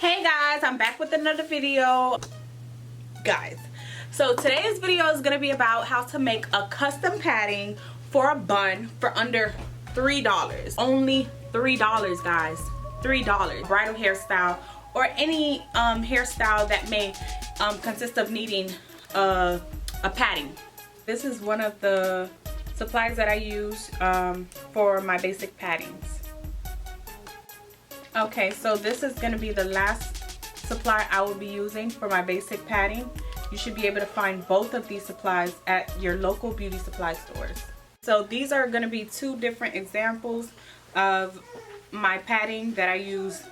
Hey guys, I'm back with another video. Guys, so today's video is going to be about how to make a custom padding for a bun for under $3. Only $3, guys. $3. Bridal hairstyle or any hairstyle that may consist of needing a padding. This is one of the supplies that I use for my basic paddings. Okay, so this is going to be the last supply I will be using for my basic padding. You should be able to find both of these supplies at your local beauty supply stores. So these are going to be two different examples of my padding that I use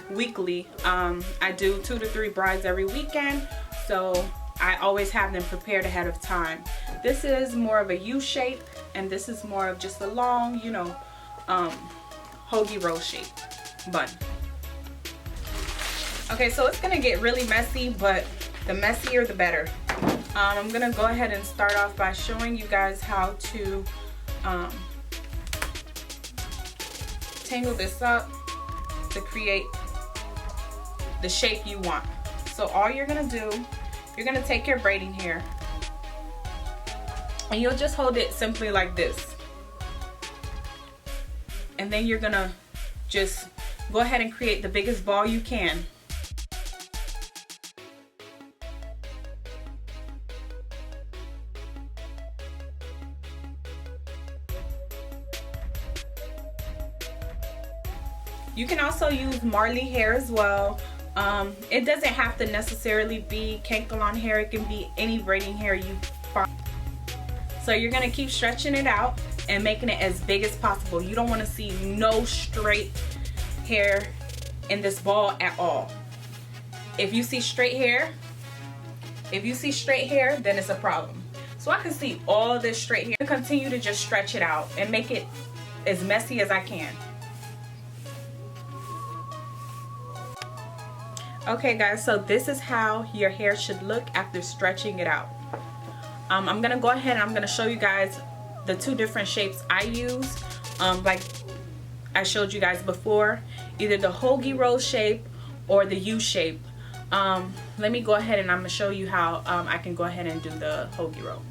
weekly. I do 2 to 3 brides every weekend, so I always have them prepared ahead of time. This is more of a U shape, and this is more of just a long, you know, hoagie roll shape bun. Okay, so it's gonna get really messy, but the messier the better. I'm gonna go ahead and start off by showing you guys how to tangle this up to create the shape you want. So all you're gonna do, you're gonna take your braiding hair and you'll just hold it simply like this, and then you're gonna just go ahead and create the biggest ball you can. You can also use Marley hair as well. It doesn't have to necessarily be Kankalon hair. It can be any braiding hair you find. So you're gonna keep stretching it out and making it as big as possible. You don't want to see no straight hair in this ball at all. If you see straight hair, then it's a problem. So I can see all this straight hair. Continue to just stretch it out and make it as messy as I can. Okay guys, so this is how your hair should look after stretching it out. I'm gonna go ahead and I'm gonna show you guys the two different shapes I use. Like I showed you guys before, either the hoagie roll shape or the U shape. Let me go ahead and I'm gonna show you how I can go ahead and do the hoagie roll.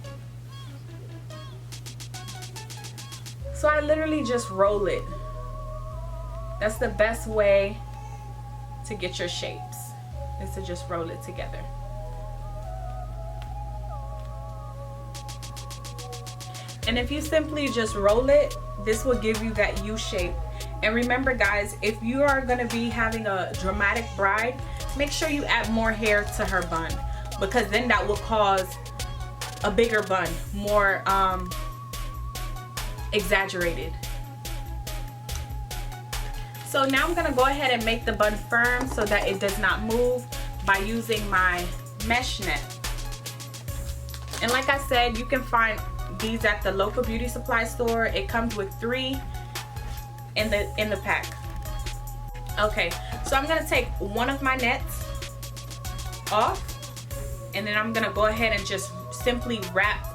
So I literally just roll it. That's the best way to get your shapes, is to just roll it together. And if you simply just roll it, this will give you that U shape. And remember guys, if you are going to be having a dramatic bride, make sure you add more hair to her bun, because then that will cause a bigger bun, more exaggerated. So now I'm going to go ahead and make the bun firm so that it does not move by using my mesh net. And like I said, you can find these at the local beauty supply store. It comes with 3 in the pack. Okay, so I'm gonna take one of my nets off, and then I'm gonna go ahead and just simply wrap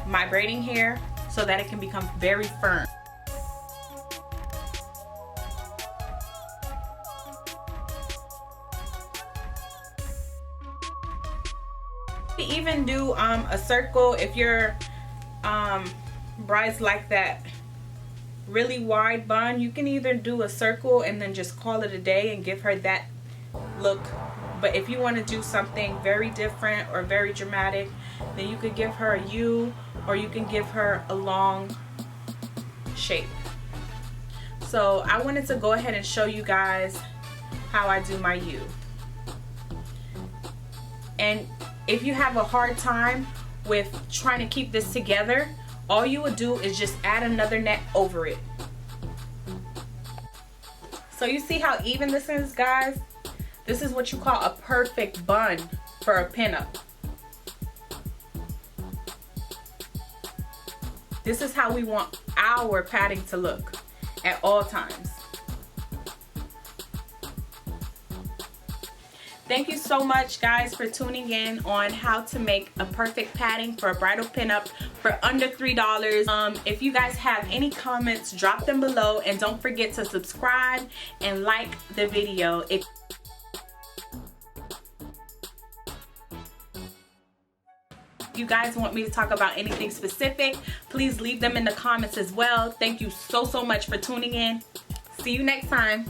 my braiding hair so that it can become very firm. You can even do a circle if your brides like that really wide bun. You can either do a circle and then just call it a day and give her that look. But if you want to do something very different or very dramatic, then you could give her a U, or you can give her a long shape. So I wanted to go ahead and show you guys how I do my U. And if you have a hard time with trying to keep this together, all you would do is just add another net over it. So you see how even this is, guys? This is what you call a perfect bun for a pinup. This is how we want our padding to look at all times. Thank you so much guys for tuning in on how to make a perfect padding for a bridal pinup for under $3. If you guys have any comments, drop them below, and don't forget to subscribe and like the video. If you guys want me to talk about anything specific, please leave them in the comments as well. Thank you so much for tuning in. See you next time.